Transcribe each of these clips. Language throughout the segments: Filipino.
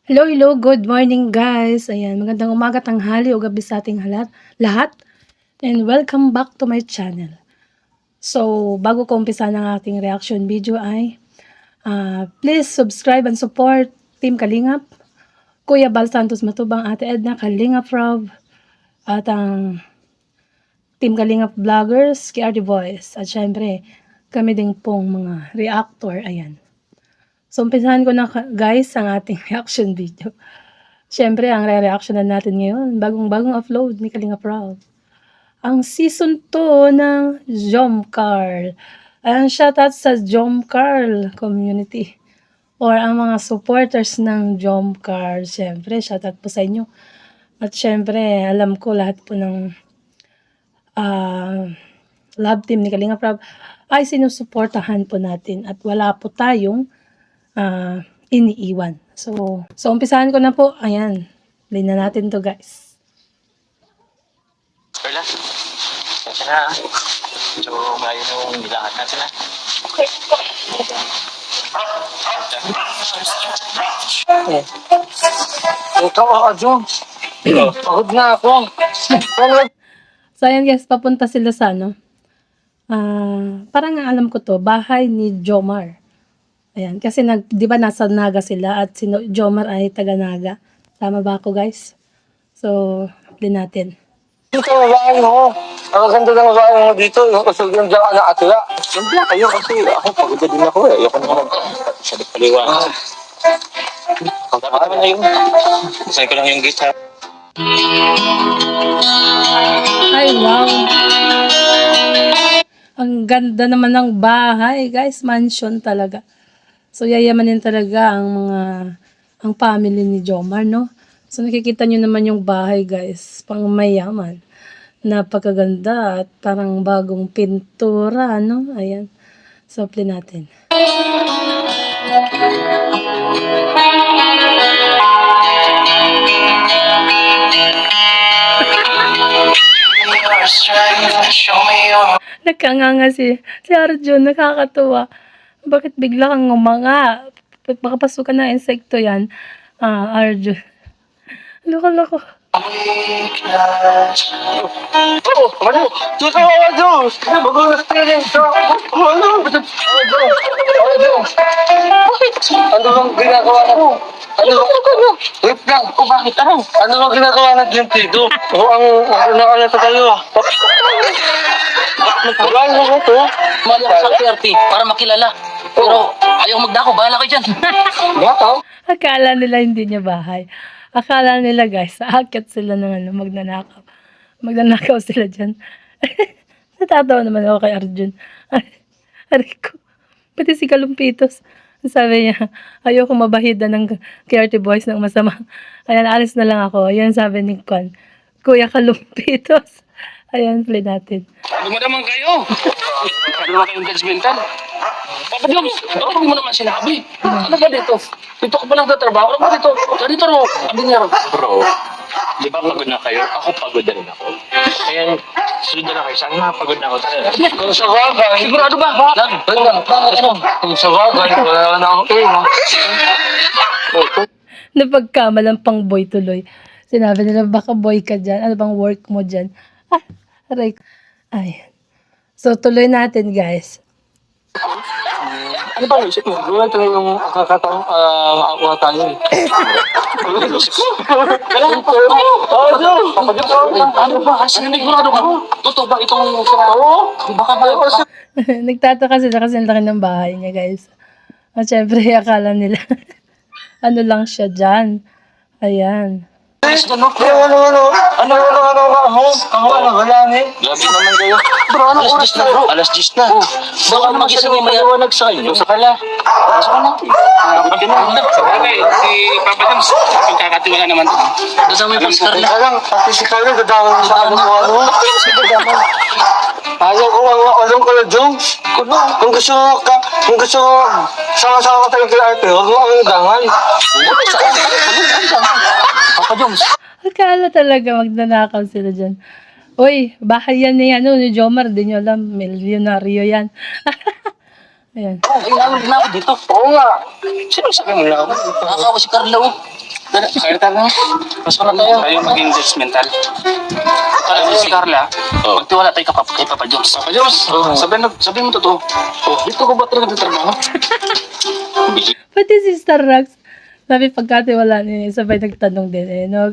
Hello, hello, good morning guys. Ayan, magandang umaga, tanghali o gabi sa ating lahat. And welcome back to my channel. So, bago ko umpisa ng ating reaction video ay please subscribe and support Team Kalingap, Kuya Bal Santos Matubang, Ate Edna Kalingap Rob, at ang Team Kalingap Vloggers, KRD Voice. At syempre, kami din pong mga reactor. Ayan. So, umpisahan ko na guys ang ating reaction video. Siyempre, ang re-reactionan natin ngayon, bagong-bagong upload ni Kalinga Proud. Ang season 2 ng Jomcarl. Ayan, shoutout sa Jomcarl community. Or ang mga supporters ng Jomcarl. Siyempre, shoutout po sa inyo. At siyempre, alam ko lahat po ng love team ni Kalinga Proud ay sinusuportahan po natin. At wala po tayong iniiwan. So umpisahan ko na po. Ayan. Play na natin to guys. Perla, kasi na. Medyo malayo yung nilakad natin na. Okay. Ikaw ako, Jom. Pagod na ako. So ayan guys, papunta sila sa parang alam ko to, bahay ni Jomar. Ayan, kasi di ba nasa Naga sila at si Jomar ay taga Naga. Tama ba ako guys? So, play natin. Dito ang bahay mo. Ang ganda ng bahay mo dito. Kasi yung dyan ka nakatira. Siyempre kayo kasi ako pagod na din ako eh. Ayoko naman sa paliwanag. Dapat naman na yun. Isay ko lang yung gate ha. Ay, wow! Ang ganda naman ng bahay, guys. Mansion talaga. So, yayamanin talaga ang family ni Jomar, no? So, nakikita nyo naman yung bahay, guys. Pang mayaman. Napakaganda at parang bagong pintura, no? Ayan. So, play natin. Nagkanganga si Arjun, nakakatuwa. Bakit bigla kang ngumanga? Baka pasukan ng insekto yan. Arjun. Loko-loko. Oh, ano? Dito ako, Jom. Magulas ka rin. Ano? Ano bang ginagawa mo? Wait lang. Bakit ano? Ano bang ginagawa ng Jom dito? Ang na sa tayo. Magpagalan mo ito. Mali ako sa PRT para makilala. Pero ayaw magdako, bahala kayo dyan. Bakaw? Akala nila hindi niya bahay. Akala nila guys, aakyat sila ng magnanakaw. Magnanakaw sila dyan. Natatawa naman ako kay Arjun. Aray ko. Pati si Kalumpitos. Sabi niya, ayoko mabahida ng KRT Boys ng masama. Ayan, alis na lang ako. Ayan sabi ni Kuya Kalumpitos. Ayan, play natin. Ano mo naman kayo? Ano naman kayong judgmental? Papa Joms, bakit mo naman sinabi? Ano ba dito? Dito ka pa lang tatrabaho? Ano ba dito? Dito ro, sabi niya ro. Bro, di ba pagod na kayo? Ako pagod na rin ako. Kaya sunod na kayo. Saan nga pagod na ako talaga? Kung sa bagay. Sigurado ba? Lang, Kung sa bagay, wala na akong tema. Napagkamalang pang boy tuloy. Sinabi nila, baka boy ka dyan. Ano bang work mo dyan? Aray. Ay. So, tuloy natin, guys. Ano ba isip mo? Wala talaga yung kakataong maawa tayo eh. Ano ba? Sigurado ka? Totoo ba itong trabaho? Baka ba? Nagtataka sila kasi ang laki ng bahay niya, guys. At syempre, akala nila, ano lang siya dyan. Ayan. Ano? Wala ni. Grabe naman kayo. Bro, ano oras na bro? Alas 10 na. Baka mag-isa may maliwanag sa inyo. Sa kala. Pasok ka na. Pati na. Sabagay, si Papa Joms, pagkakatiwala naman. Kasama yung pastor na. Alam, pati si Carlo, dadamang sa ano mo ano. Ayaw ko alam ko na Jom. Kung gusto mo, sama-sama ka tayo kay Arte, huwag mo ang dangal. Papa Joms. Akala talaga magnanakaw sila dyan. Uy, bahay yan ni Jomar. Di nyo alam, milyonaryo yan. Ayan. Ay, nalog na ako dito. Oo nga. Sino sabi mo lang? Nakakawa si Carla, oh. Carla na. Mas wala tayo. Tayo maging judgmental. Alam mo si Carla, magtiwala tayo kay Papa Jones. Papa Jones, sabihin mo totoo. Dito ko ba talaga tatrabaho? Pati si Star Rax, sabi pagkatiwala niya, sabay nagtanong din eh, no?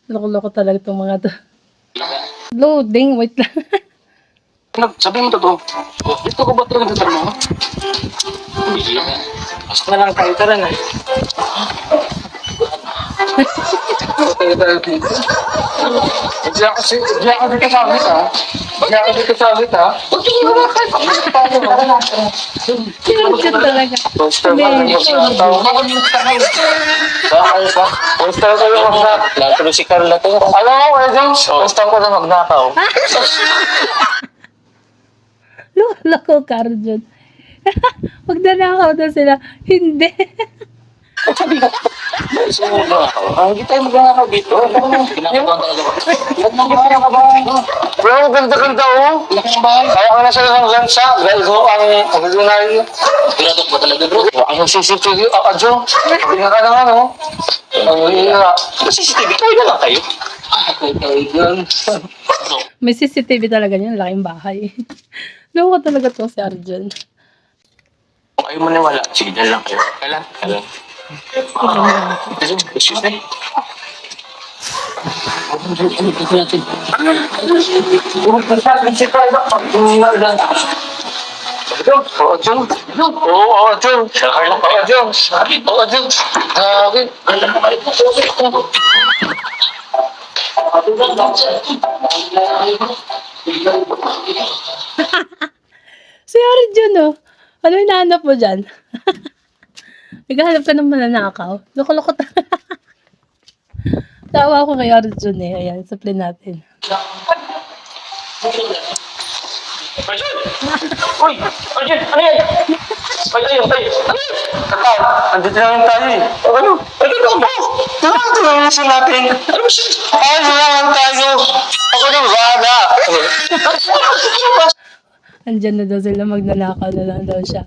Loko-loko talaga itong mga to. Loading, wait lang. Sabihin mo totoo. Dito ko ba talaga tatrabaho? Pasok na lang tayo, tara na. Diyan ako dito sa amin, ha? Diyan ako dito sa amin, ha? Cute talaga. Gusto ko yung magnakaw. Lahat si Carla to. Alam mo, Edong, gusto ko na magnakaw. Loko, Carjon. Pag nanakaw na sila, hindi. Hindi tayo magnakaw dito. Kinakabahan talaga ba? Huwag nang bahay ka ba? Bro, ang ganda-ganda oh. Laki ng bahay. Kaya ko na sa isang lansa. Dahil ko ang pagdunay. Piradok ba talaga, bro? Ang CCTV, Adjo. Tingnan ka naman oh. Ang hihira. CCTV, kayo na lang kayo. Bro, May CCTV talaga niyan, laking bahay. Loko talaga to si Arjun. kung ayaw mo niwala, sige, dyan lang kayo. Kailan? Excuse me? Si Arjun, oh. Ano hinahanap mo dyan? Naghahanap ka ng mananakaw. Loko-loko talaga. Tawa ko kay Arjun eh. Ayan, supply natin. Uy! Arjun! Ano yan? Tayo! Kakao, andito naman tayo eh. Ano? Ano ba? Ito lang sa natin. Ano siya? Ay, naman tayo. Ako nang bahala. Andyan na daw sila, magnanakaw na lang daw siya.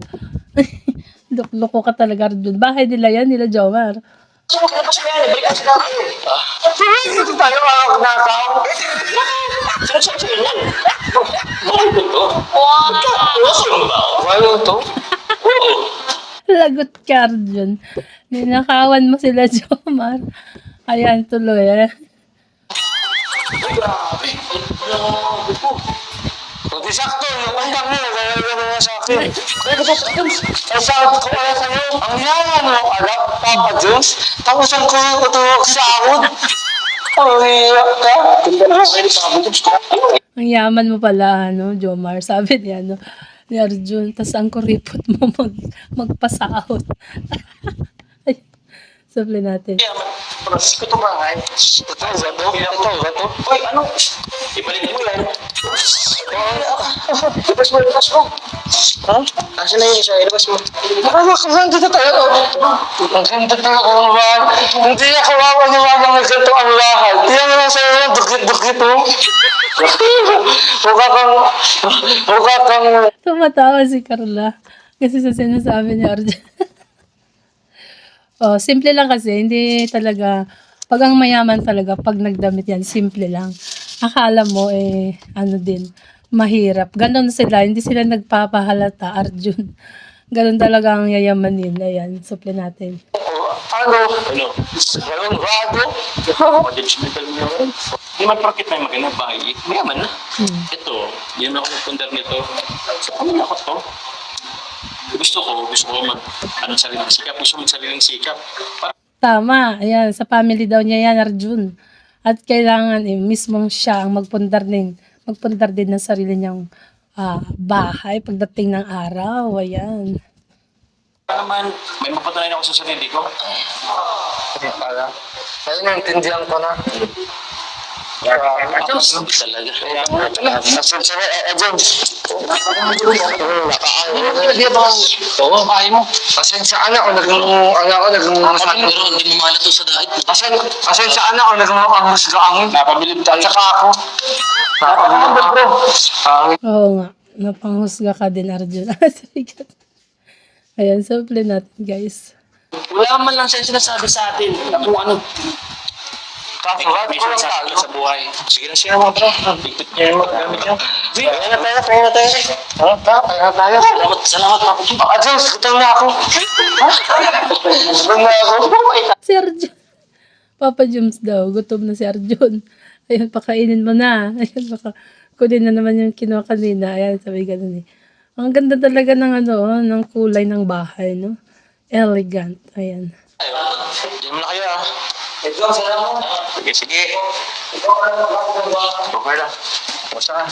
Loko ka talaga, Arjun. Bahay nila yan, nila Jomar. Dito tayo magnakaw. Walo to? Lagot ka, Arjun. Ninakawan mo sila, Jomar. Ayan, tuloy. Hindi sakto, yung umbang mo, gano'n mo sa akin. Ang sahod ko pala sa'yo, ang yaman mo, alam, Papa Jones, tapos ang kuya ko tuwag sa sahod. Ang hiyak ka. Ang yaman mo pala, ano, Jomar. Sabi niya, ano, ni Arjun. Tas ang kuripot mo magpasahod. Ay, supply natin. Proses ko ito ba? Ito ba to? Uy, ano? Ibalik mo yan. Ilabas mo. Ha? Asan na yung isa? Ilabas mo. Nakakasaan dito tayo. Ang ganda tayo ang bahay. Hindi ako mapaniwala ng ganito ang bahay. Tiyan mo lang sa'yo yung dukit-dukit mo. Mukha kang Tumatawa si Carla. Kasi sa sinasabi ni Arjun. Oh, simple lang kasi. Hindi talaga, pag ang mayaman talaga, pag nagdamit yan, simple lang. Akala mo, ano din, mahirap. Ganon sila, hindi sila nagpapahalata, Arjun. Ganon talaga ang yayamanin. Ayan, supply natin. ano? Ganun bago. Judgmental mo yun. Hindi man porkit may magandang bahay. Mayaman na. Ito, hindi naman ako nagpundar nito. So, ano na ako to? Gusto ko sariling sikap. Gusto mo sariling sikap. Tama, ayan, sa family daw niya yan, Arjun. At kailangan mismong siya ang magpundar din ng sarili niyang bahay pagdating ng araw. Ayan. Para naman, may mapatunayan ako sa sarili ko. Kaya naintindihan ko na. Talaga. Oo, kaya mo. Pasensya na ako Hindi mo mahal ito sa dahit. Pasensya na ako nagmamahusga ang Napabilib tayo. saka ako. Napabilib ako. Oo nga. Napanghusga ka din, Arjun. Ayan, supply natin, guys. Wala man lang siya sinasabi sa atin na kung ano. Kaso, May ko lang sinasabi talo. sa buhay. Sige na siya mga bro. Bigtit niya yung mga gamit niya. Kaya na tayo, kaya na tayo. Ha? Kaya na tayo. Salamat Papa Jun. Diyos, gutom na ako. Gutom na ako. Si Arjun. Papa Jums daw, gutom na si Arjun. Ayan, pakainin mo na. Ayan, baka kunin na naman yung kinuha kanina. Ayan, sabi ganun eh. Ang ganda talaga ng ng kulay ng bahay, no? Elegant. Ayan. Diyan mo na kayo ah. Ito, salamat. Sige, sige. Okay lang. Basta ka.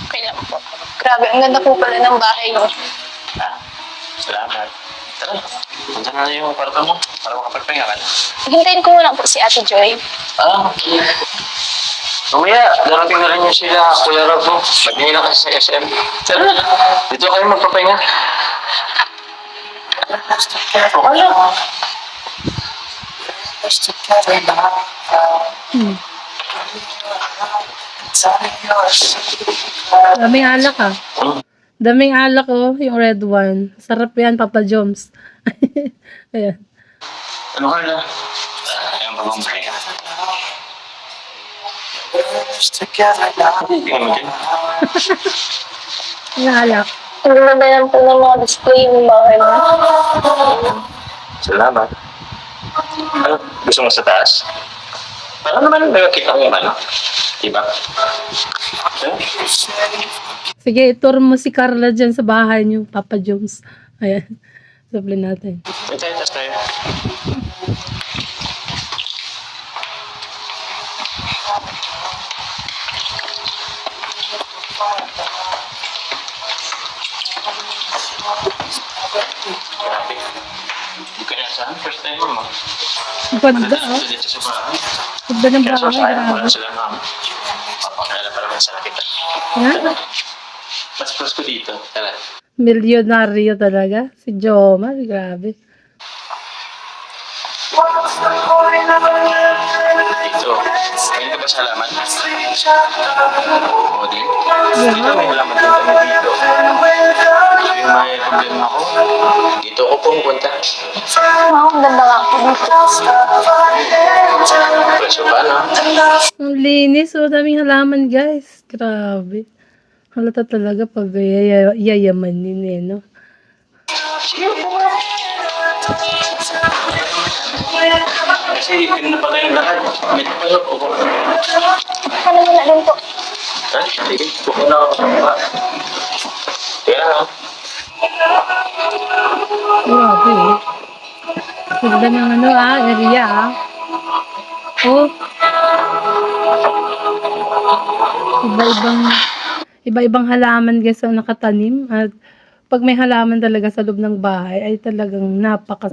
Okay lang po. Grabe, ang ganda po pala ng bahay niyo. Salamat. Tara, punta na yung kwarto mo para makapagpahinga ka na. Hintayin ko muna po si Ate Joy. Mamaya, darating na rin yung sila, Kuya Rob mo. Maghingi na kasi sa SM. Tara, dito kayo magpapahinga. Okay lang. Daming alak ah. Daming alak oh, yung red one. Sarap yan, Papa Joms. Ayan. Ano ka na? Ayan ba mong pahinga? Tingnan mo dyan. Yung alak. Ang ganda yan po ng mga display ng bahay mo. Salamat. Ano, gusto mo sa taas? Parang naman nakakita ko yung ano. Diba? Sige, tour mo si Carla dyan sa bahay niyo, Papa Joms. Ayan. Supply natin. May tayo, taas tayo. Grabe. Hindi ka nasahan. First time mo. Ang ganda ah. Dito sa bahay. Ganda ng Kaya bahay, sayang, wala grabe. sila ma'am. Papakilala pa naman sa kita. Yan. Mas close ko dito. Tara. Milyonaryo talaga. Si Jomar, grabe. Dito. Ayun ka ba sa halaman? Oo din. Dito may halaman din kami dito. Yung may problema ako, dito ako pumupunta. Wow, ang ganda nga po dito. Presyo ba, no? Ang linis. Oh, daming halaman, guys. Grabe. Halata talaga pag yayamanin eh, no? Kasi pinapatay yung lahat. May tapalok ako. Ano mo na din po? Ha? Sige, buko na ako. Kaya na. Grabe eh. Ganda ng area ah. Oh. Iba-ibang halaman guys ang nakatanim at pag may halaman talaga sa loob ng bahay ay talagang napaka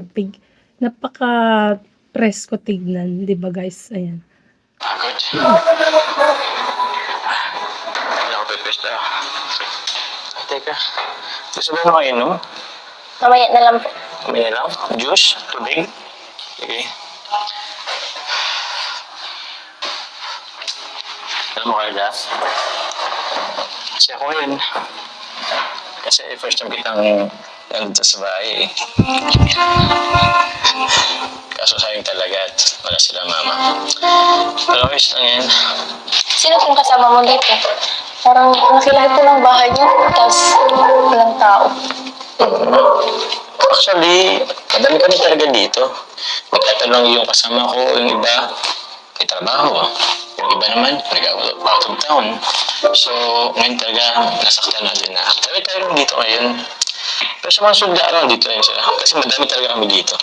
presko tignan, 'di ba guys? Ayan. Pagod. Wala ako pipista. Ay, teka. Gusto mo makainom? Mamaya na lang po. May lang? Juice? Tubig? Sige. Alam mo kaya dyan? Kasi ako yun. Kasi first time kitang nandito sa bahay eh. Kaso sayang talaga at wala sila mama. Pero ayos lang yan. Sino pong kasama mo dito? Parang nakilahit ko ng bahay niyo, tapos walang tao. Actually, madami kami talaga dito. Magtatanong yung kasama ko, yung iba, may trabaho. Yung iba naman, nag-out of town. So, ngayon talaga, nasaktan natin na. Tabi tayo lang dito ngayon. Pero sa mga sugda araw, dito rin sila. Kasi madami talaga kami dito.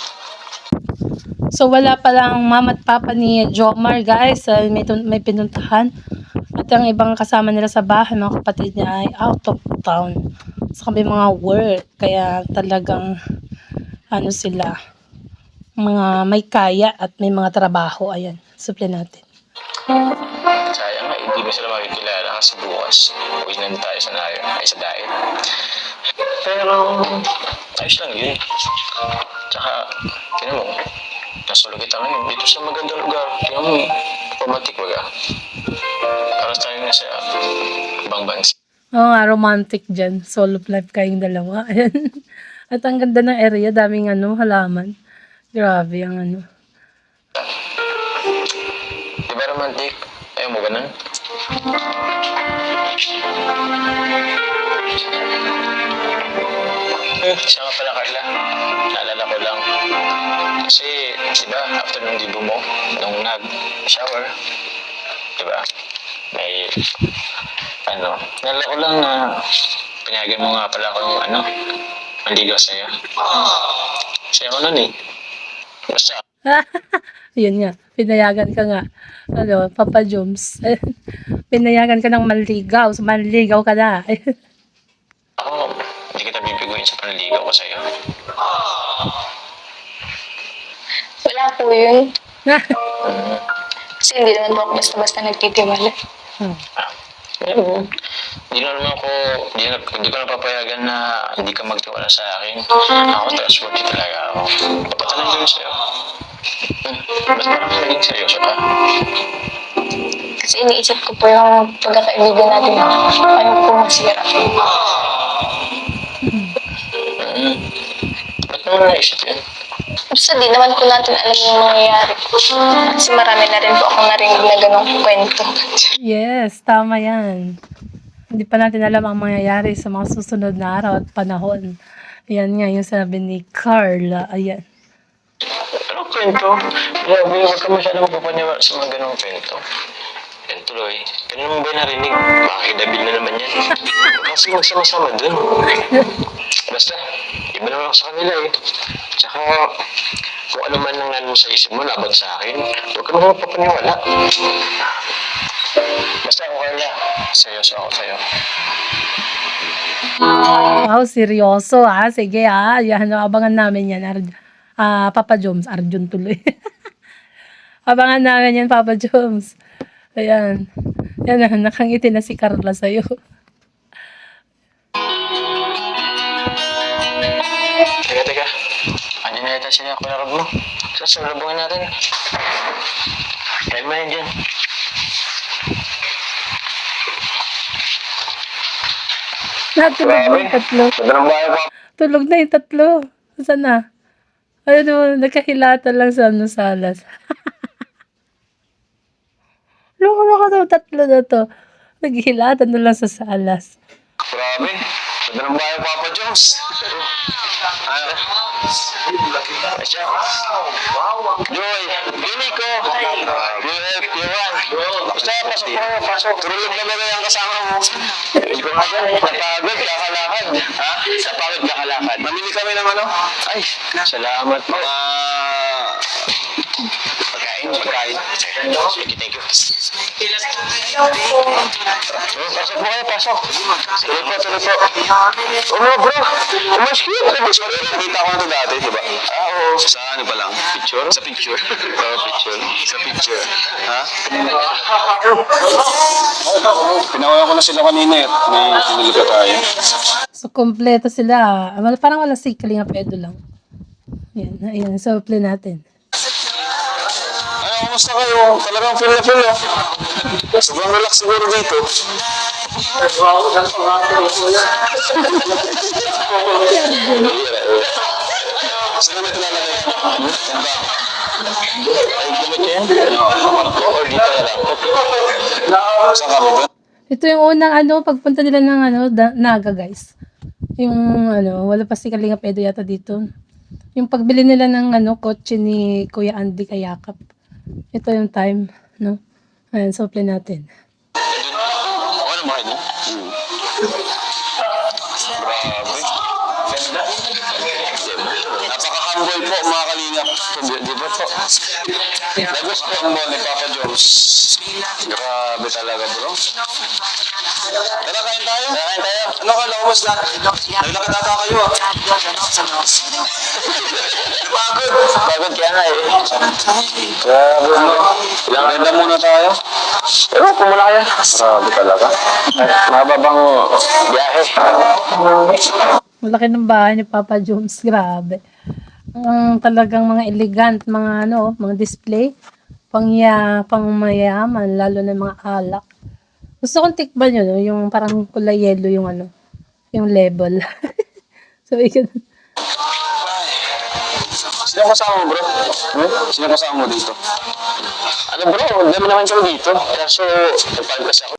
So wala palang mama at papa ni Jomar guys, may pinuntahan. At ang ibang kasama nila sa bahay, mga kapatid niya ay out of town. Sa may mga work, kaya talagang sila, mga may kaya at may mga trabaho. Ayan, supply natin. Sayang nga, hindi mo sila makikilala kasi bukas. Uwi na tayo sa nayo, ay sa diet. Pero, ayos lang yun. Tsaka, tinan mo, nasulo kita ngayon dito sa magandang lugar. Tinan mo, romantic baga. Para tayo na sa ibang bansa. Oo nga, romantic dyan. Solo life kayong dalawa. Ayan. At ang ganda ng area, daming halaman. Grabe ang Di ba romantic? Ayaw mo ganun? Siya nga pala, Carla. Naalala ko lang. Kasi, di ba, after nung dibo mo, nung nag-shower, di ba, may, naalala ko lang na pinayagan mo nga pala akong, manligaw sa'yo. Sa'yo ko nun eh. Basta, Yun nga, pinayagan ka nga. Papa Joms. Pinayagan ka ng manligaw. So, manligaw ka na. ako, hindi kita bibiguin sa panligaw ko sa'yo. Wala po yun. Mm. Kasi hindi naman po ako basta-basta nagtitiwala. Hindi na naman ako, hindi ko napapayagan na hindi ka magtiwala sa akin. Ako, trustworthy talaga ako. Papatalan ko yun sa'yo. Ba't parang naging seryoso ka? Kasi iniisip ko po yung pagkakaibigan natin. Ayaw po masira. Ba't naman naisip yun? Basta di naman po natin alam yung nangyayari. Kasi marami na rin po akong narinig na ganong kwento. Yes, tama yan. Hindi pa natin alam ang mangyayari sa mga susunod na araw at panahon. Ayan nga yung sabi ni Carla. Ayan. Anong kwento? Grabe, huwag ka masyadong mapapaniwala sa mga ganong kwento. Yan tuloy. Ganun mo ba narinig? Bakit dabil na naman yan? Kasi magsama-sama dun. Basta, iba naman ako sa kanila eh. Tsaka, kung ano man ang nanon sa isip mo, laban sa akin, huwag ka naman mapapaniwala. Basta ako, Carla, seryoso ako sa'yo. Wow, seryoso ha. Sige ha. Ayan, abangan namin yan. Papa Joms. Arjun tuloy. Abangan namin yan, Papa Joms. Ayan. Yan, nakangiti na si Carla sa'yo. Teka. Andiyan na yata siya Kuya Rob mo. Sasalubungin natin. Try mo yan dyan. Natulog na yung tatlo. Sobrang bahay pa. Tulog na yung tatlo. Saan na? Ayun, nagkahilata lang sa salas. Loko ka daw, tatlo na to. Naghihilata na lang sa salas. Grabe. Sobrang bahay Papa Jones. Joy, Binico, Yuhan. Basta, pasok. Tulog na ba yung kasama mo? Hindi ko nga dyan, napagod, kakalakad. Ha? Napagod, kakalakad. Mamili kami ng ano? Ay, salamat po. Pagkain. Thank you. Pasok mo kayo, pasok. Tuloy po. Ano bro? Mas cute. Nakita ko na ito dati, diba? Oo. Sa ano pa lang? Picture? Sa picture. Sa picture. Ha? Pinawalan ko na sila kanina eh. May tinulog tayo. So, kompleto sila. Parang wala si Kalinga Pedro lang. Ayan. So, play natin. Ano, kamusta kayo? Talagang feel na feel oh. Sobrang relax siguro dito. Saan namin talalagay? Ay, gamit niya yan? Or dito na lang? Saan kami doon? Ito yung unang pagpunta nila ng Naga, guys. Yung wala pa si Kalinga Pedro yata dito. Yung pagbili nila ng kotse ni Kuya Andy Kayakap. Ito yung time, no? Ayan, so play natin. Okay na ba niya? Grabe. Ganda. Napaka-humble po mga kalingap. Di ba po? Lagos po ang ni Papa Jones. Grabe talaga bro. Tara, kain tayo. Ano ka, lawas na? Naglakad ata kayo ah. Pagod kaya nga eh. Grabe no. Ganda muna tayo. Pero pumula kaya. Grabe talaga. Mababang biyahe. Malaki ng bahay ni Papa Jones, grabe. Talagang mga elegant, mga display, pangmayaman, lalo na mga alak. Gusto kong tikman yun, no? Yung parang kulay yellow yung ano, yung level. Sabi ko, Sino kasama mo, bro? Sino kasama mo dito? Ano, bro? Dami naman kami dito. Kaso, nagpalit kasi ako.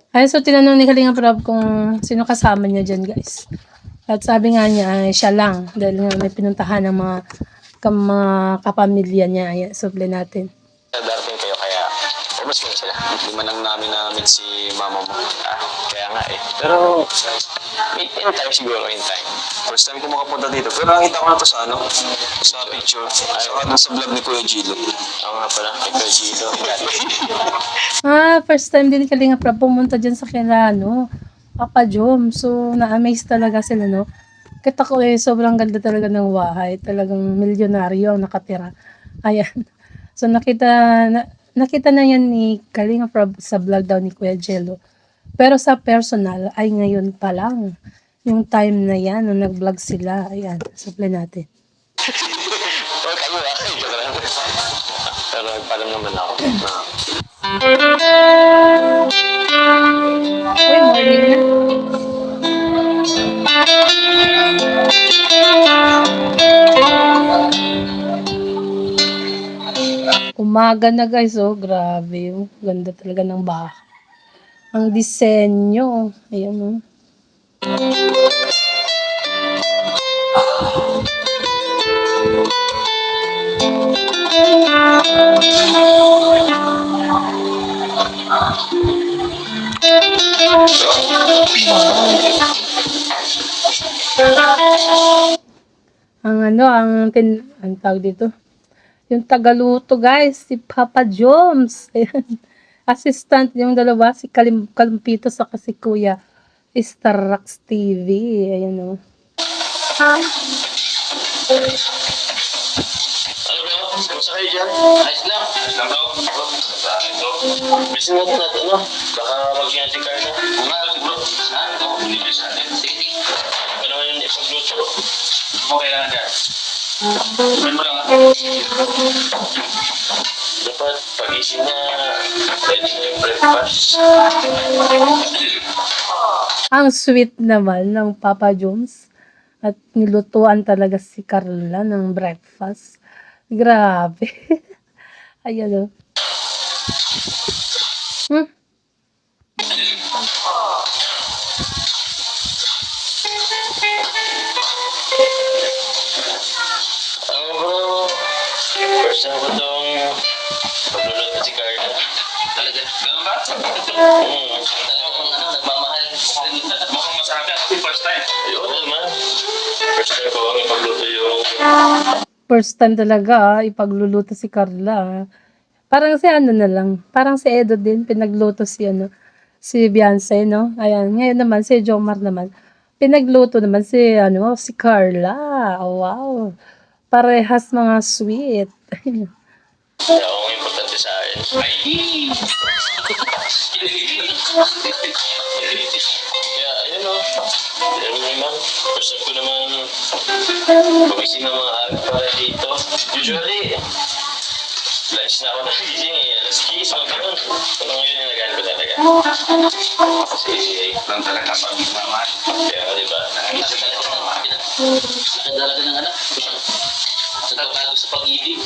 ayun, so tinanong ni Kalinga Prab kung sino kasama niya dyan, guys. At sabi nga niya, ay siya lang. Dahil nga may pinuntahan ng mga kapamilya niya. Ayan, suble natin. Darating kayo kaya mas mo sila. Hindi man lang namin na-meet si mama mo. Kaya nga eh. Pero, in time siguro, in time. First time ko makapunta dito. Pero nakita ko na to sa ano, sa picture. Saka sa vlog ni Kuya Gilo. Ako nga pala, kay Kuya Gilo. First time din ni Kalinga Prab pumunta dyan sa Kilano. Papa Jom. So, na-amaze talaga sila, no? Kita ko sobrang ganda talaga ng bahay. Talagang milyonaryo ang nakatira. Ayan. So, nakita na yan ni Kalinga Prab sa vlog daw ni Kuya Jello. Pero sa personal, ay ngayon pa lang. Yung time na yan, nung nag-vlog sila. Ayan, supply natin. Oh, kami ba? Pero nagpalam naman ako. Uy, morning na. Umaga na guys, oh, grabe. Oh. Ganda talaga ng bahay. Ang disenyo. Ayan, oh. Ang tawag dito, yung tagaluto guys, si Papa Joms. Ayan. Assistant yung dalawa, si Kalimpito sa si Kuya Starrax TV. Ayan o. Ano bro? Kamusta kayo dyan? Ayos lang. Ayos lang bro. Busy natin natin, ano? Baka mag-yan si Carla. Nga, siguro. Ha? Oo, hindi sa atin. Sige. Ano naman yung ipagluto? Ano mo kailangan dyan? Sabihin mo lang ha? Dapat pag-ising na ready na yung breakfast. Ang sweet naman ng Papa Joms. At nilutuan talaga si Carla ng breakfast. Grabe. Ayan o. Ano bro? First time ko itong pagluluto si Carla. Talaga? Ganun ba? Talagang nagmamahal. Mukhang masarap yan. First time. Ayun naman. First time ko ang ipagluto yung... First time talaga ipagluluto si Carla. Parang si ano na lang. Parang si Edo din. Pinagluto si Beyonce, no? Ayan. Ngayon naman, si Jomar naman. Pinagluto naman si Carla. Oh, wow. Parehas mga sweet. Kaya ako ang importante sa akin. Ay! Kaya, ayun o. Ayun naman. First time ko naman pagising ng mga aga para dito. Usually, lunch na ako nagising eh. Alas 10 o ganun. Pero ngayon nilagahan ko talaga. Kasi lang talaga pag-mama. Kaya diba? Ang dalaga ng anak. Nagkakago sa pag-ibig.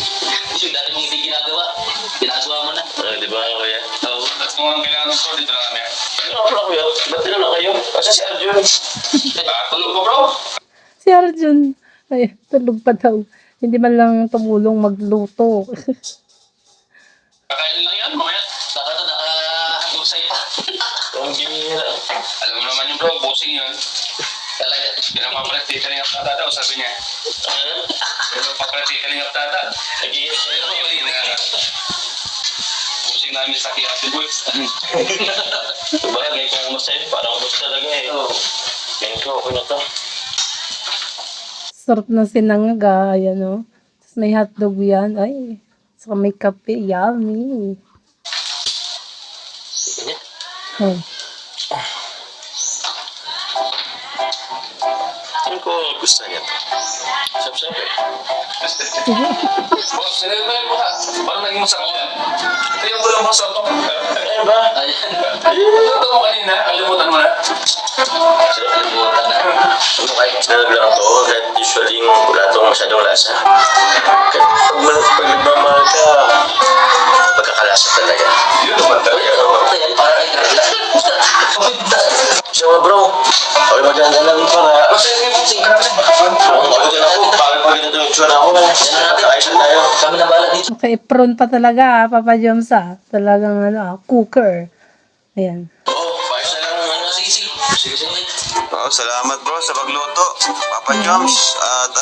Yung dati mong hindi ginagawa, ginagawa mo na. Diba kuya? Oo. Tapos kung anong kailangan ko, dito lang kami. Ano ako na kuya? Ba't tinala kayo? Kasi si Arjun. Tulog ko bro. Si Arjun. Ay, tulog pa daw. Hindi man lang tumulong magluto. Kakain lang yan, mamaya. Baka ito nakahandusay pa. Ang bihira. Alam mo naman yung bro, bossing yun. Talaga. Pinapapraktika ng tata daw, sabi niya. Ano? Pinapapraktika ng tata. Nag-iingat kayo. Bossing namin sa Kirati Boys. Sabagay kung umas sa'yo, parang umas talaga eh. Tingin ko, okay na to. Sarap na sinangga. Ayan o. Tapos may hotdog yan. Ay. Saka may kape. Yummy. Sige. Oh. Tingin ko, gusto niya to. Sab-sab eh. Boss, sinilin mo yung mukha. Parang naging masarap yan. Tingnan mo lang boss, ito. Ano ba? Ito mo kanina, kalimutan mo na. Sarap kalimutan na. Sinanag lang to, kahit usually wala itong masyadong lasa. Kahit pag nagmamahal ka, pagkakalasa talaga. Yun naman talaga. Ito yan, para kay Carla. Siya nga bro, okay maganda lang para... Ang ulit na ako, bakit pa ganito yung tsura ako? Ayos na tayo. Kami na bala dito. Okay, prawn pa talaga, Papa Joms Talagang cooker. Ayan. Oo, ayos na lang. Sige, sige. Sige, sige. Oh, salamat bro sa pagluto. Papa Joms, at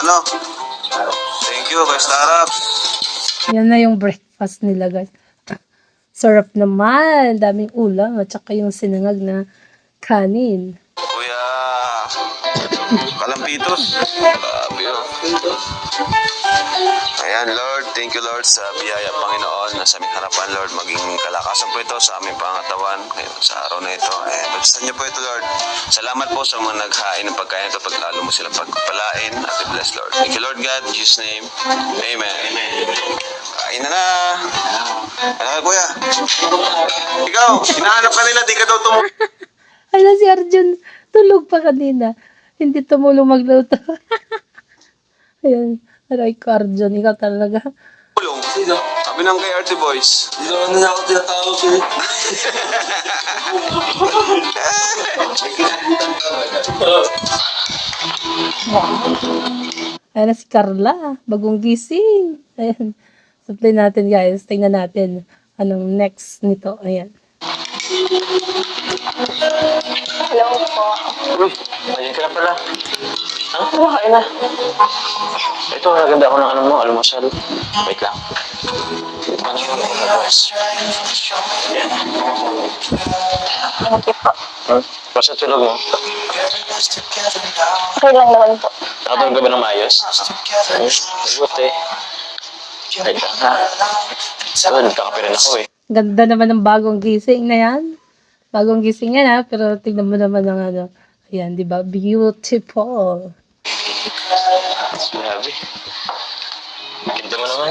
thank you kay Starap. Yan na yung breakfast nila, guys. Sarap naman. Daming ulam at saka yung sinangag na kanin. Kuya, Kalampitos. Grabe oh. Ayan Lord, thank you Lord sa biyaya Panginoon na sa aming harapan Lord. Maging kalakasan po ito sa aming pangatawan sa araw na ito. Basta niyo po ito Lord. Salamat po sa mga naghain ng pagkain ito. Paglalo mo sila pagpalain at i-bless Lord. Thank you Lord God, in Jesus name. Amen. Kain na na. Ano ka kuya? Ikaw, hinahanap ka nila, di ka daw Ala, si Arjun, tulog pa kanina. Hindi tumulong magluto. Ayan. Aray ko, Arjun, ikaw talaga. tumulong. Sabi ng kay RT Boys. Hindi naman na ako tinatawag eh. Ayan na si Carla, bagong gising. Ayan. Supply natin, guys. Tingnan natin anong next nito. Ayan. Hello po. Uy, ayun ka na pala. Kain na. Ito, naganda ako ng ano mo, almusal. Wait lang. Okay po. Basta tulog mo. Okay lang naman po. Nakatulog ka ba ng maayos? Buti. Wait lang ha. Ito, nagkakape rin ako eh. Ganda naman ng bagong gising na yan. Bagong gising yan ha, pero tignan mo naman ang ano. Ayan, di ba? Beautiful. Grabe. Ganda mo naman.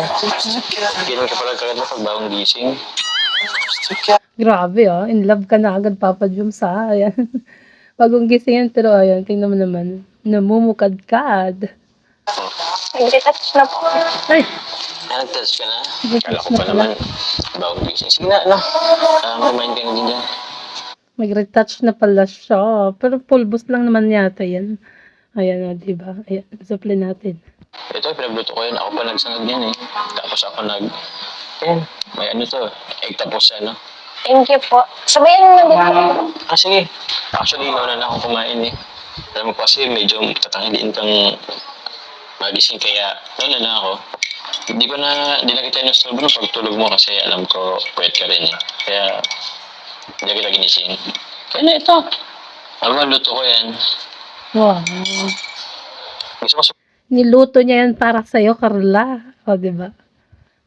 Ganyan ka pala kagad mo pag bagong gising. Grabe oh, in love ka na agad, Papa Jums ha. Ayan. Bagong gising yan, pero ayan, tingnan mo naman. Namumukadkad. Nag-retouch na po. Ay! Nag-touch ka na? Kala ko pa naman. Bagong gising. Sige na, ano? Kumain ka na din dyan. Mag-retouch na pala siya. Pero pulbos lang naman yata yan. Ayan o, diba? Ayan, supply natin. Ito, pinagluto ko yun. Ako pa nagsangag yan eh. Tapos ako Ayan, may ano to. Egg tapos ano. Thank you po. Sabayan mo na din po. Sige. Actually, nauna na ako kumain eh. Alam mo kasi medyo tatangiliin kang magising kaya nauna na ako. Hindi na kita inusolve ng pagtulog mo kasi alam ko pwede ka rin eh. Kaya hindi kita ginising. Kaya na ito. Luto ko yan. Wow. Gusto ko Niluto niya yan para sa'yo, Carla. O, diba?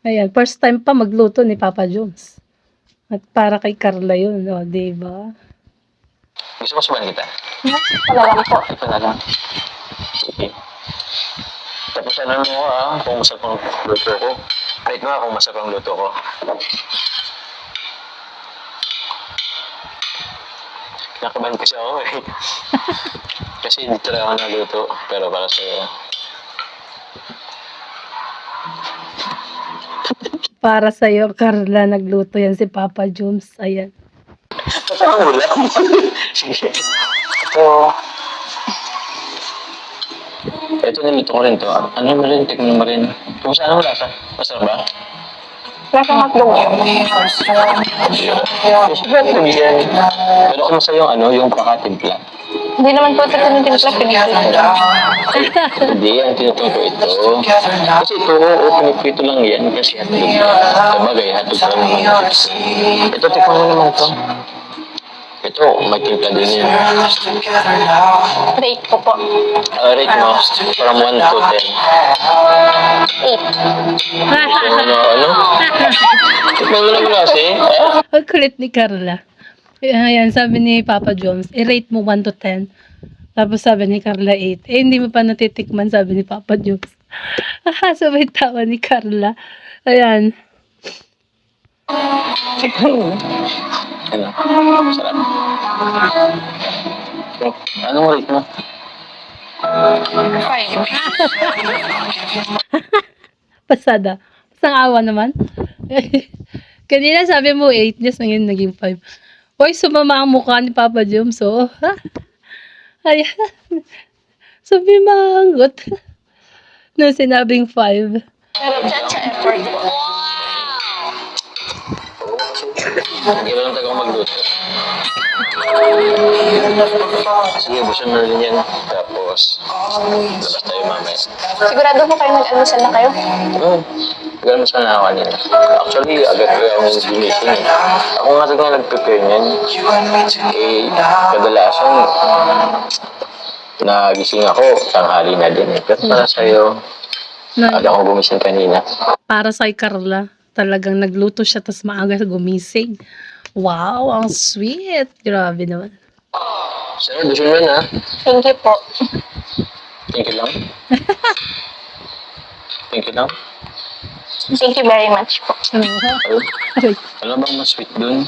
Ayan, first time pa magluto ni Papa Jones. At para kay Carla yun, o, diba? Gusto mo subuhan kita? Wala lang po. Ito na lang. Sige. Tapos ano mo kung masarap ang luto ko. Rate mo kung masarap ang luto ko. Nakabahan kasi ako eh. Kasi hindi talaga ako naluto. Pero para sa'yo. Para sa'yo, Carla, nagluto yan si Papa Jones. Ayan. Ang ulam. Sige. Ito nilito ko rin to. Ano mo rin, tikman mo rin. Kung saan mo lasa? Masarap ba? Nasa hotdog. Masarap yan. Pero kung sa yung pakatimpla. Hindi naman po ito tinitimpla. Pinipito. Hindi, ang tinutong ko ito. Kasi ito, pinipito lang yan kasi hotdog. Sabagay, hotdog lang naman. Ito, tikman mo naman ito. Ito, may timpla din yan. Rate ko po. Rate mo, from 1 to 10. 8. Ano? Tikman mo naman kasi. Ang kulit ni Carla. Ayan, sabi ni Papa Jones, i-rate mo 1 to 10. Tapos sabi ni Carla 8. Hindi mo pa natitikman, sabi ni Papa Jones. Sabay tawa ni Carla. Ayan. Ano? Sarap. Oh, anong rate mo? 5. Pasada. Pasang awa naman. Kanina sabi mo 8 years, ngayon naging 5. Hoy, sumama ang mukha ni Papa Joms, oh. Ayan. Sumimangot. Nung sinabing 5. Pero dyan sa effort po. Hindi ba lang tayo magluto? Sige, busan mo na rin yan. Tapos, labas tayo mamaya. Sigurado po kayo nag-almusal na kayo? Tagal mas na ako kanina. Actually, agad ko yung ginising eh. Ako nga tagal nag-prepare niyan. Eh, kadalasan, nagising ako, tanghali na din eh. Pero para sa'yo, aga akong gumising kanina. Para sa Carla, talagang nagluto siya tas maaga gumising. Wow, ang sweet. Grabe naman. Sir, gusto mo na. Thank you po. Thank you lang. Thank you lang. Thank you very much po. Aray. Alam bang mas sweet dun?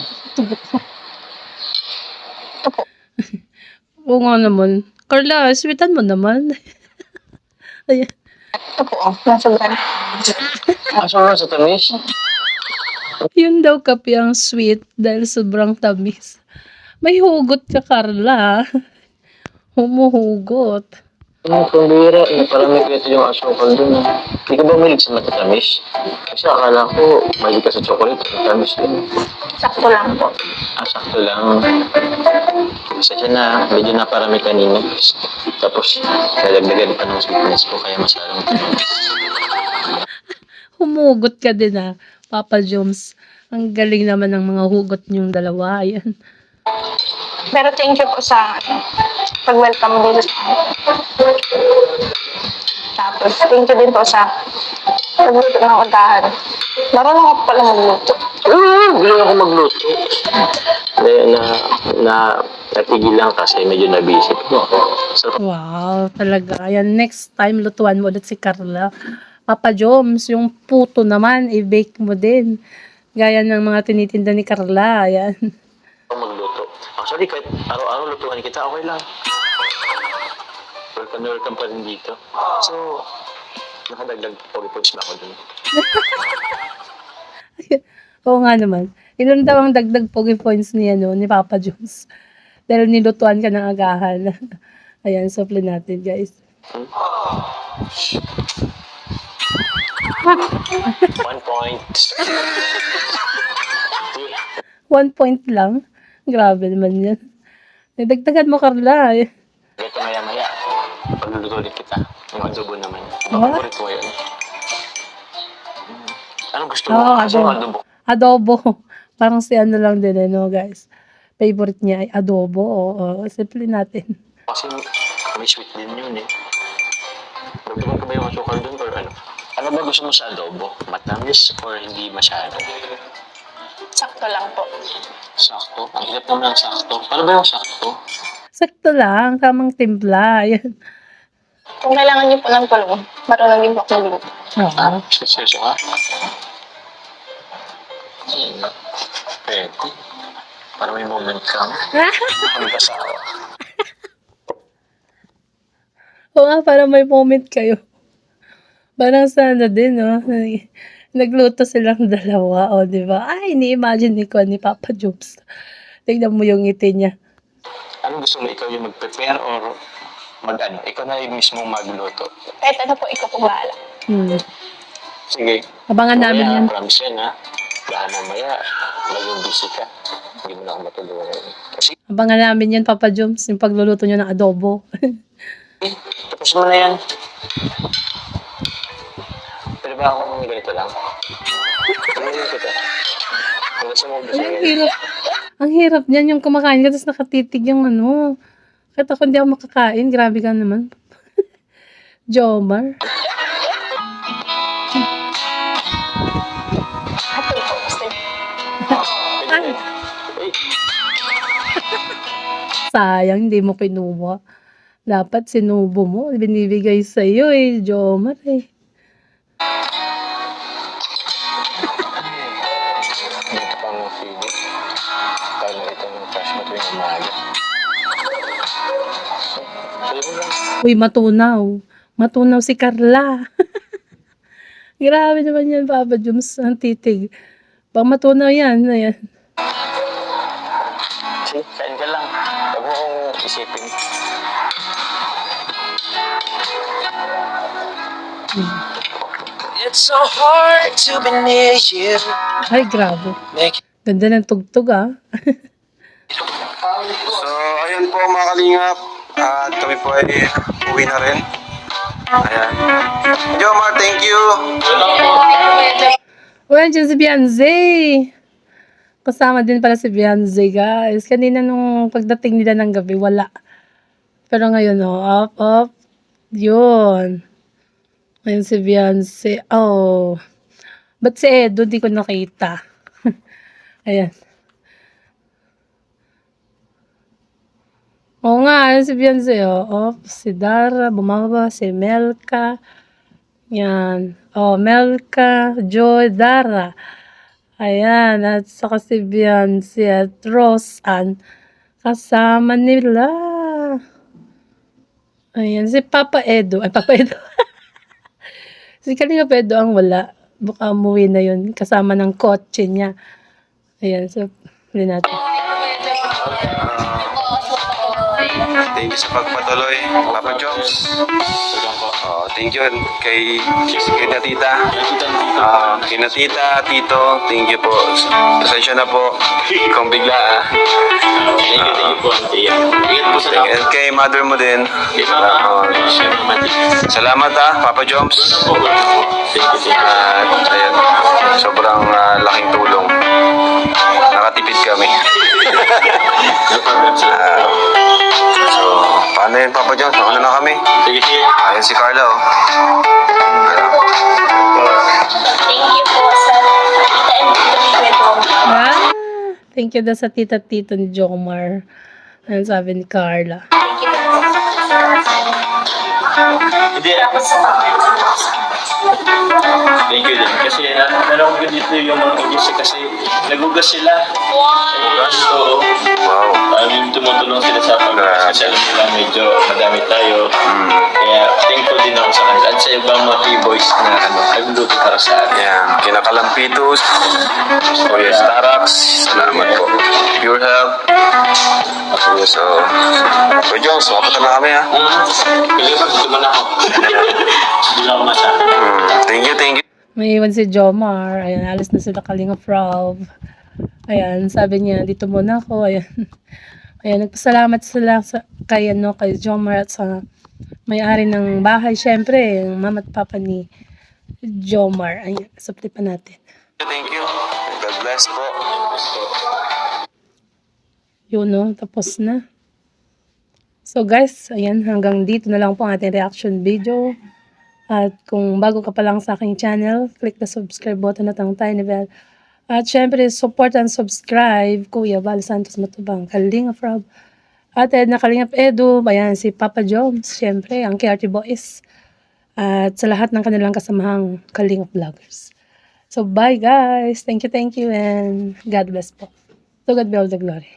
Oo nga naman. Carla, sweetan mo naman. Ayan. Ito po, nasa brand. Asa mo sa tamis? Yun daw kape ang sweet dahil sobrang tamis. May hugot ka, Carla. Humuhugot. Ang kumbira, parang may kwento yung asukal dun. Hindi ka ba mahilig sa matatamis? Kasi akala ko, mahilig ka sa chocolate. Matamis din. Sakto lang po. Sakto lang. Kasi siya na, medyo naparami kanina. Tapos, nalagdagan pa ng sweetness ko, kaya masyadong tamis. Humugot ka din Papa Joms. Ang galing naman ng mga hugot niyong dalawa. Ayan. Pero thank you po sa pag-welcome dito sa Tapos, thank you din po sa pagluto ng agahan. Marunong ako pala magluto. Gusto ako magluto. Natigil lang kasi medyo nabisi ko. So, Wow, talaga. Ayan, next time lutuan mo ulit si Carla. Papa Joms, yung puto naman, i-bake mo din. Gaya ng mga tinitinda ni Carla. Ayan. ako magluto. Actually, kahit araw-araw lutuan kita, okay lang. Welcome pa rin dito. So, nakadagdag pogi-pogs na ako dun. Oo nga naman. Ilan daw ang dagdag pogi points ni Papa Joms. Dahil nilutuan ka ng agahan. Ayan, supply natin, guys. 1 point. 1 point lang. Grabe naman yan. Nadagdagan mo, Carla. Ito maya-maya. Pagluluto ulit kita. Yung adobo naman. What? Paborito ko yun. Anong gusto Oo, mo? Kasi yung adobo. adobo. Adobo. Parang si lang din, guys. Favorite niya ay adobo. Oo, simple natin. Kasi may sweet din yun eh. Dagdagan ka ba yung asukal dun or ano? Ano ba gusto mo sa adobo? Matamis or hindi masyado? Sakto lang po. Sakto? Ang hirap naman ng sakto. Paano ba yung sakto? Sakto lang, tamang timpla. Ayan. Kung kailangan niyo po ng tulong, marunong din po ako magluto. Oo. Seryoso ka? Pwede. Para may moment ka. Mag-asawa. Oo nga, parang may moment kayo. Parang sana din, no? Nagluto silang dalawa, di ba? Ay, ni-imagine ko ni Papa Joms. Tignan mo yung ngiti niya. Anong gusto mo? Ikaw yung mag-prepare or mag-ano? Ikaw na yung mismo magluto. Kahit ano po, ikaw po bahala. Sige. Abangan namin Mamaya, yan. promise yan ha. Baka mamaya, maging busy ka. Hindi mo na ako matulungan. Kasi, Abangan namin yan, Papa Joms, yung pagluluto niyo ng adobo. tapos mo na yan. Pwede ba ako ganito lang? Pwede kita. Kung gusto mo, gusto mo Ang yan. hirap. Ang hirap niyan, yung kumakain ka, tapos nakatitig yung Kahit ako hindi ako makakain, grabe ka naman. Jomar. Ate po, gusto niyo. Pwede. Hey, Sayang, hindi mo kinuha. Dapat sinubo mo. Binibigay sa iyo Jomar dito pang feeling. tayo nakita ng crush mo tuwing umaga. Sabi mo lang. Uy, matunaw. Matunaw si Carla. Grabe naman yan, Papa Joms. Ang titig. Pag matunaw yan, ayan. Sige, kain ka lang. Huwag mo kong isipin. It's so hard to be near you. Ay, grabe. Make Ganda ng tugtog, ah. So, ayun po mga kalingap. At kami po ay uwi na rin. Ayan. Jomar, thank you. Uy, andyan si Beyonce. Kasama din pala si Beyonce, guys. Kanina nung pagdating nila ng gabi, wala. Pero ngayon, oh, up. Yun. Ayun si Beyonce. Oh. Ba't si Edo, di ko nakita. Ayan. Oo nga, ayun si Beyonce, oh. Si Dara, bumaba, si Melka. Yan. Oh, Melka, Joy, Dara. Ayan, at saka si Beyonce at Rose Ann. Kasama nila. Ayan, si Papa Edo. Ay, Papa Edo. Si Kalinga Edo ang wala. Baka umuwi na yun. Kasama ng kotse niya. Ayan, so, huli natin. Thank you sa pagpatuloy, Papa Joms. Thank you kay Natita. Kay Natita, Tito, thank you po. Pasensya na po kung bigla Thank you po, Auntie. Ingat po sa tao. And kay mother mo din. Salamat Papa Joms. Thank you. At ayan, sobrang laking tulong. Nakatipid kami. No problem, sir. So, paano yun Papa Joms? Mauna na kami. Sige, sige. Ayan si Carla oh. Thank you po sa Tita and Tito Pedro. Ah, thank you daw sa tita-tito ni Jomar. Ayan sabi ni Carla. Thank you po Hindi. Thank you din. Kasi nalawag ko dito yung mga English kasi nagugas sila. Nagugas, oo. Wow. Tumutulong sila sa pag-gas kasi alam nila medyo madami tayo. Kaya thankful din ako sa kanila. At sa ibang mga P-boys na nagluluto para sa atin. Ayan, Kinakalampitos, Kuya Starax, salamat po. Pure Health. So, Kuya Jones, mapunta na kami ha. Kaya pag gusto mo na ako. Hindi lang ako masyado. Thank you, thank you. May iwan si Jomar. Ayan, alis na sila Kalinga Frog. Ayan, sabi niya, dito muna ako. Ayan. Ayan, nagpasalamat sila kay Jomar at sa may-ari ng bahay. Siyempre, yung mama at papa ni Jomar. Ayan, supli pa natin. Thank you. God bless po. Yun, no? Tapos na. So, guys, ayan, hanggang dito na lang po ang ating reaction video. At kung bago ka pa lang sa aking channel, click the subscribe button at ang tiny bell. At syempre, support and subscribe, Kuya Val Santos Matubang, Kalinga Frog, at na Kalingap Edu, ayan, si Papa Joms, syempre, ang KRT Boys, at sa lahat ng kanilang kasamahang Kalingap Vloggers. So, bye guys! Thank you, and God bless po. To God be all the glory.